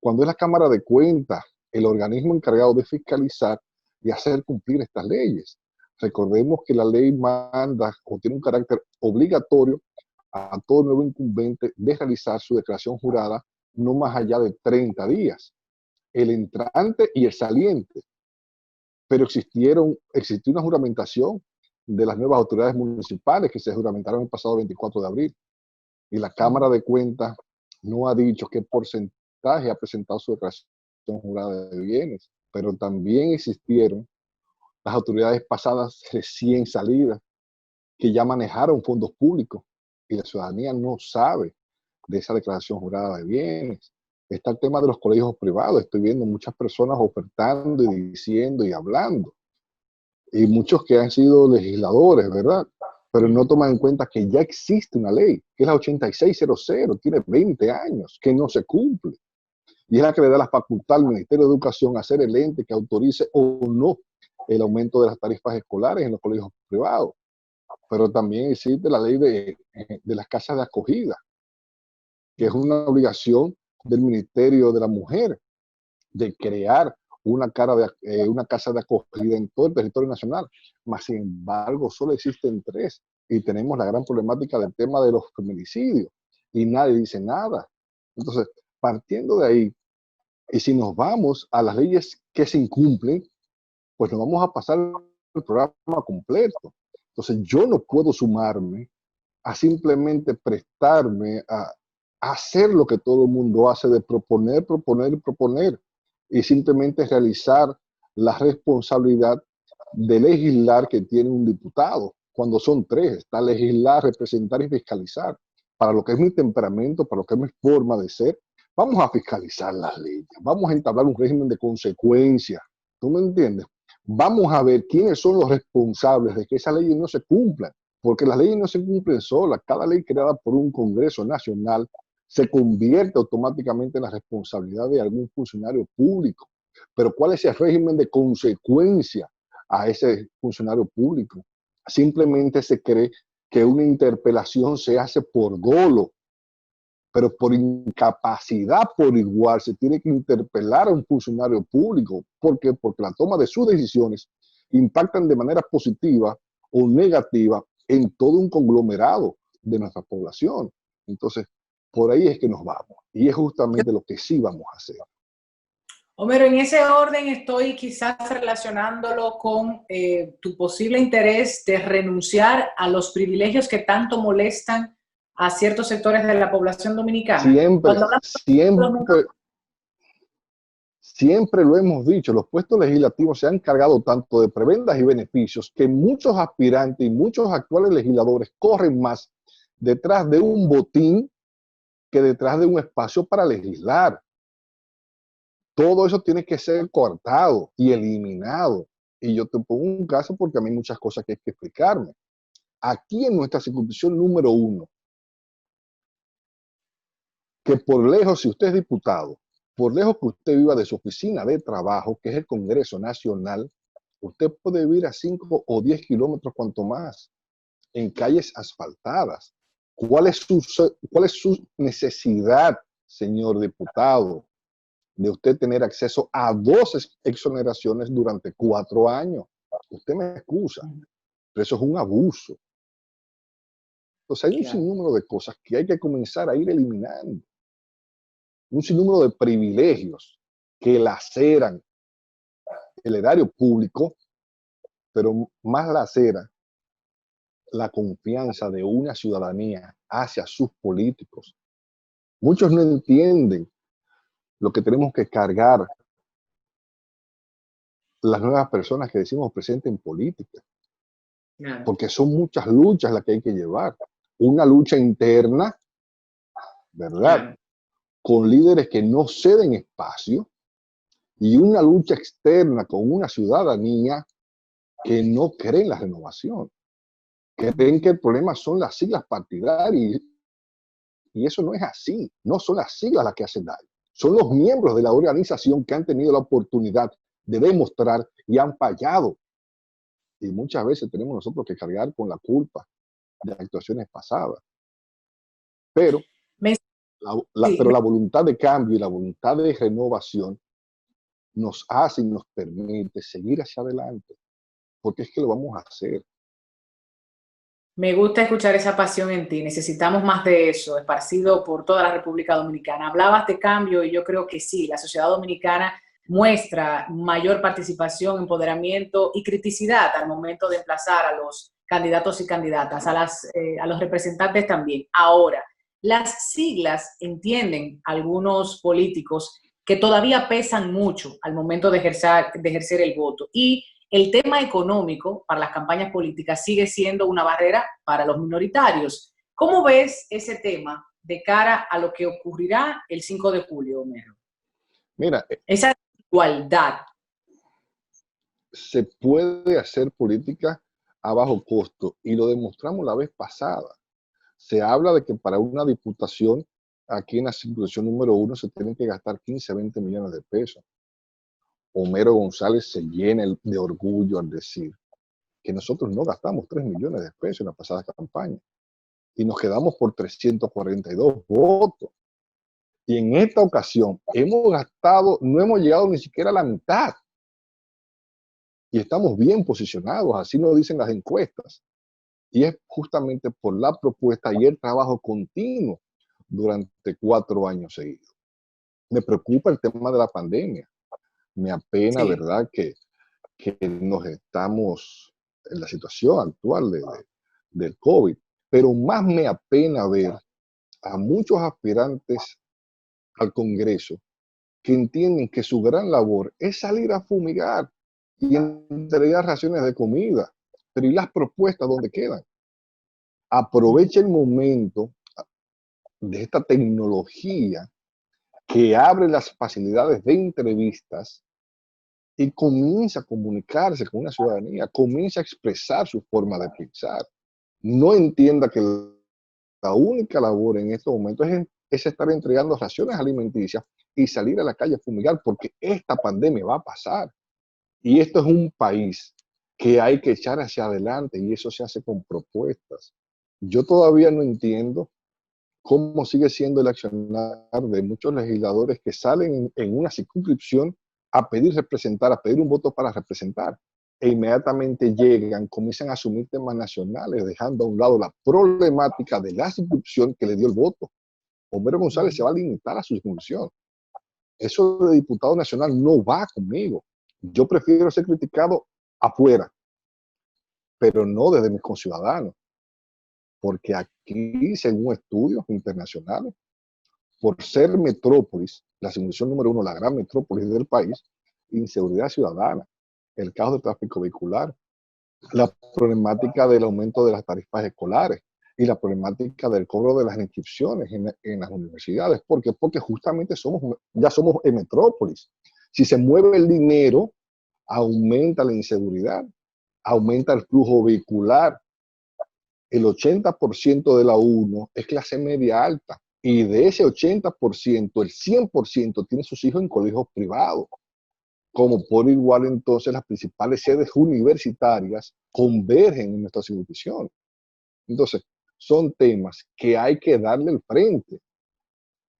Cuando es la Cámara de Cuentas el organismo encargado de fiscalizar y hacer cumplir estas leyes. Recordemos que la ley manda o tiene un carácter obligatorio a todo nuevo incumbente de realizar su declaración jurada no más allá de 30 días, el entrante y el saliente. Pero existió una juramentación de las nuevas autoridades municipales que se juramentaron el pasado 24 de abril. Y la Cámara de Cuentas no ha dicho qué porcentaje ha presentado su declaración jurada de bienes, pero también existieron las autoridades pasadas recién salidas que ya manejaron fondos públicos y la ciudadanía no sabe de esa declaración jurada de bienes. Está el tema de los colegios privados. Estoy viendo muchas personas ofertando y diciendo y hablando. Y muchos que han sido legisladores, ¿verdad? Pero no toman en cuenta que ya existe una ley, que es la 8600, tiene 20 años, que no se cumple. Y es la que le da la facultad al Ministerio de Educación a ser el ente que autorice o no el aumento de las tarifas escolares en los colegios privados. Pero también existe la ley de las casas de acogida, que es una obligación del Ministerio de la Mujer de crear una casa de acogida en todo el territorio nacional, mas sin embargo solo existen 3 y tenemos la gran problemática del tema de los feminicidios y nadie dice nada. Entonces, partiendo de ahí, y si nos vamos a las leyes que se incumplen, pues nos vamos a pasar el programa completo. Entonces, yo no puedo sumarme a simplemente prestarme a hacer lo que todo el mundo hace, de proponer, proponer y proponer, y simplemente realizar la responsabilidad de legislar que tiene un diputado, cuando son 3, está legislar, representar y fiscalizar. Para lo que es mi temperamento, para lo que es mi forma de ser, vamos a fiscalizar las leyes, vamos a entablar un régimen de consecuencias, ¿tú me entiendes? Vamos a ver quiénes son los responsables de que esas leyes no se cumplan, porque las leyes no se cumplen solas. Cada ley creada por un Congreso Nacional se convierte automáticamente en la responsabilidad de algún funcionario público. Pero ¿cuál es el régimen de consecuencia a ese funcionario público? Simplemente se cree que una interpelación se hace por dolo, pero por incapacidad por igual se tiene que interpelar a un funcionario público. ¿Por qué? Porque la toma de sus decisiones impactan de manera positiva o negativa en todo un conglomerado de nuestra población. Entonces, por ahí es que nos vamos. Y es justamente lo que sí vamos a hacer. Homero, en ese orden estoy quizás relacionándolo con tu posible interés de renunciar a los privilegios que tanto molestan a ciertos sectores de la población dominicana. Siempre lo hemos dicho, los puestos legislativos se han cargado tanto de prebendas y beneficios que muchos aspirantes y muchos actuales legisladores corren más detrás de un botín que detrás de un espacio para legislar. Todo eso tiene que ser cortado y eliminado. Y yo te pongo un caso porque a mí hay muchas cosas que hay que explicarme. Aquí en nuestra circunscripción número 1, que por lejos, si usted es diputado, por lejos que usted viva de su oficina de trabajo, que es el Congreso Nacional, usted puede vivir a 5 o 10 kilómetros, cuanto más, en calles asfaltadas. ¿Cuál es su necesidad, señor diputado, de usted tener acceso a 2 exoneraciones durante 4 años? Usted me excusa, pero eso es un abuso. Entonces hay un sinnúmero de cosas que hay que comenzar a ir eliminando. Un sinnúmero de privilegios que laceran el erario público, pero más lacera la confianza de una ciudadanía hacia sus políticos. Muchos no entienden lo que tenemos que cargar las nuevas personas que decimos presentes en política, porque son muchas luchas las que hay que llevar. Una lucha interna, ¿verdad? Con líderes que no ceden espacio, y una lucha externa con una ciudadanía que no cree en la renovación, que creen que el problema son las siglas partidarias, y eso no es así. No son las siglas las que hacen daño, son los miembros de la organización que han tenido la oportunidad de demostrar y han fallado. Y muchas veces tenemos nosotros que cargar con la culpa de actuaciones pasadas. Pero la voluntad de cambio y la voluntad de renovación nos hace y nos permite seguir hacia adelante, porque es que lo vamos a hacer. Me gusta escuchar esa pasión en ti. Necesitamos más de eso, esparcido por toda la República Dominicana. Hablabas de cambio y yo creo que sí, la sociedad dominicana muestra mayor participación, empoderamiento y criticidad al momento de emplazar a los candidatos y candidatas, a los representantes también. Ahora, las siglas entienden algunos políticos que todavía pesan mucho al momento de ejercer el voto, y el tema económico para las campañas políticas sigue siendo una barrera para los minoritarios. ¿Cómo ves ese tema de cara a lo que ocurrirá el 5 de julio, Homero? Mira, esa igualdad. Se puede hacer política a bajo costo y lo demostramos la vez pasada. Se habla de que para una diputación aquí en la circunscripción número 1 se tienen que gastar 15, 20 millones de pesos. Homero González se llena de orgullo al decir que nosotros no gastamos 3 millones de pesos en la pasada campaña y nos quedamos por 342 votos. Y en esta ocasión no hemos llegado ni siquiera a la mitad. Y estamos bien posicionados, así nos dicen las encuestas. Y es justamente por la propuesta y el trabajo continuo durante 4 años seguidos. Me preocupa el tema de la pandemia. Me apena, Sí. ¿verdad?, que nos estamos en la situación actual del COVID. Pero más me apena ver a muchos aspirantes al Congreso que entienden que su gran labor es salir a fumigar y entregar raciones de comida. Pero ¿y las propuestas dónde quedan? Aprovecha el momento de esta tecnología que abre las facilidades de entrevistas y comienza a comunicarse con una ciudadanía, comienza a expresar su forma de pensar. No entienda que la única labor en estos momentos es estar entregando raciones alimenticias y salir a la calle a fumigar, porque esta pandemia va a pasar. Y esto es un país que hay que echar hacia adelante y eso se hace con propuestas. Yo todavía no entiendo cómo sigue siendo el accionar de muchos legisladores que salen en una circunscripción a pedir representar, a pedir un voto para representar, e inmediatamente llegan, comienzan a asumir temas nacionales, dejando a un lado la problemática de la circunscripción que le dio el voto. Homero González se va a limitar a su circunscripción. Eso de diputado nacional no va conmigo. Yo prefiero ser criticado afuera, pero no desde mis conciudadanos. Porque aquí, según estudios internacionales, por ser metrópolis, la circunstancia número 1, la gran metrópolis del país, inseguridad ciudadana, el caos de tráfico vehicular, la problemática del aumento de las tarifas escolares y la problemática del cobro de las inscripciones en las universidades. ¿Por qué? Porque justamente ya somos en metrópolis. Si se mueve el dinero, aumenta la inseguridad, aumenta el flujo vehicular. El 80% de la UNO es clase media alta y de ese 80%, el 100% tiene sus hijos en colegios privados. Como por igual, entonces, las principales sedes universitarias convergen en nuestra circunscripción. Entonces, son temas que hay que darle el frente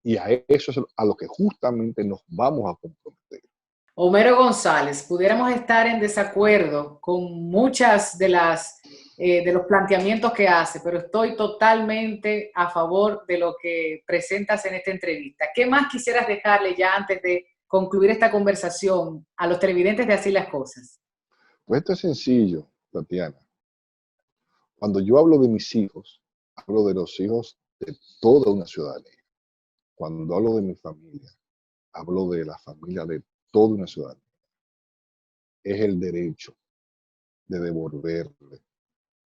y a eso es a lo que justamente nos vamos a comprometer. Homero González, pudiéramos estar en desacuerdo con muchas de los planteamientos que hace, pero estoy totalmente a favor de lo que presentas en esta entrevista. ¿Qué más quisieras dejarle ya antes de concluir esta conversación a los televidentes de Así las Cosas? Pues esto es sencillo, Tatiana. Cuando yo hablo de mis hijos, hablo de los hijos de toda una ciudadanía. Cuando hablo de mi familia, hablo de la familia de toda una ciudadanía. Es el derecho de devolverle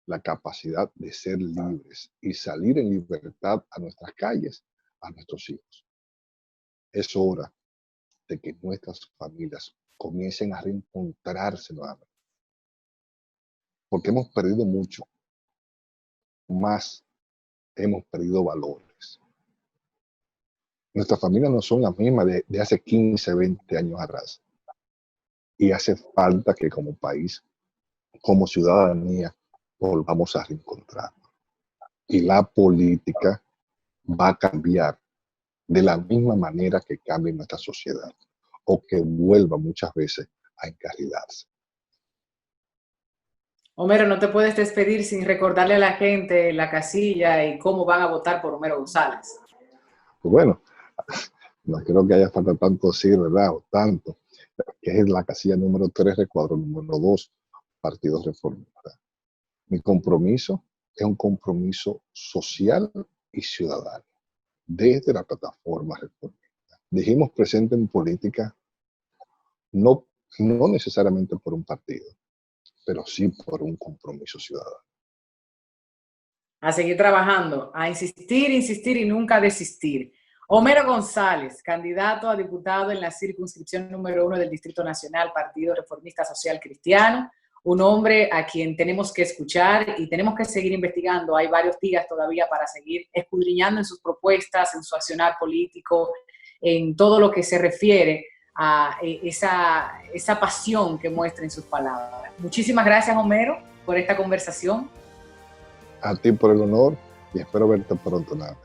la capacidad de ser libres y salir en libertad a nuestras calles, a nuestros hijos. Es hora de que nuestras familias comiencen a reencontrarse nuevamente. Porque hemos perdido mucho, más hemos perdido valores. Nuestras familias no son las mismas de hace 15, 20 años atrás. Y hace falta que como país, como ciudadanía, volvamos a reencontrarnos. Y la política va a cambiar de la misma manera que cambie nuestra sociedad o que vuelva muchas veces a encarrilarse. Homero, no te puedes despedir sin recordarle a la gente la casilla y cómo van a votar por Homero González. Pues bueno, no creo que haya falta tanto decir, ¿verdad? O tanto, que es la casilla número 3, recuadro número 2, Partido Reformista. Mi compromiso es un compromiso social y ciudadano, desde la plataforma reformista. Dijimos presente en política, no necesariamente por un partido, pero sí por un compromiso ciudadano. A seguir trabajando, a insistir, insistir y nunca desistir. Homero González, candidato a diputado en la circunscripción número 1 del Distrito Nacional, Partido Reformista Social Cristiano, un hombre a quien tenemos que escuchar y tenemos que seguir investigando. Hay varios días todavía para seguir escudriñando en sus propuestas, en su accionar político, en todo lo que se refiere a esa pasión que muestra en sus palabras. Muchísimas gracias, Homero, por esta conversación. A ti por el honor y espero verte pronto nada.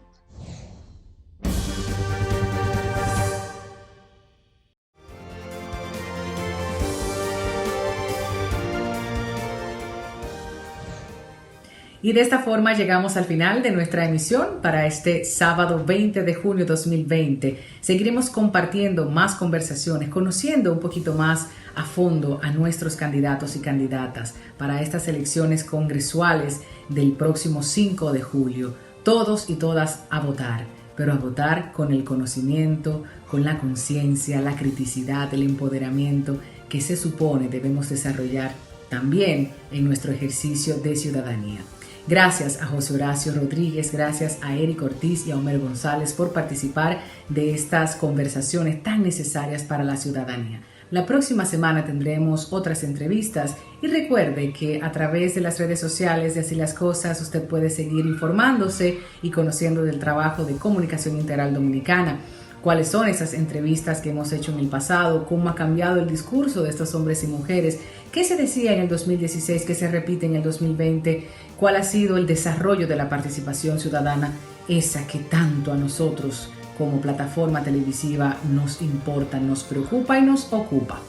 Y de esta forma llegamos al final de nuestra emisión para este sábado 20 de junio de 2020. Seguiremos compartiendo más conversaciones, conociendo un poquito más a fondo a nuestros candidatos y candidatas para estas elecciones congresuales del próximo 5 de julio. Todos y todas a votar, pero a votar con el conocimiento, con la conciencia, la criticidad, el empoderamiento que se supone debemos desarrollar también en nuestro ejercicio de ciudadanía. Gracias a José Horacio Rodríguez, gracias a Eric Ortiz y a Homer González por participar de estas conversaciones tan necesarias para la ciudadanía. La próxima semana tendremos otras entrevistas y recuerde que a través de las redes sociales de Así las Cosas usted puede seguir informándose y conociendo del trabajo de Comunicación Integral Dominicana. Cuáles son esas entrevistas que hemos hecho en el pasado, cómo ha cambiado el discurso de estos hombres y mujeres, qué se decía en el 2016, qué se repite en el 2020, cuál ha sido el desarrollo de la participación ciudadana, esa que tanto a nosotros como plataforma televisiva nos importa, nos preocupa y nos ocupa.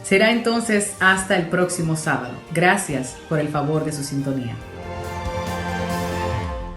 Será entonces hasta el próximo sábado. Gracias por el favor de su sintonía.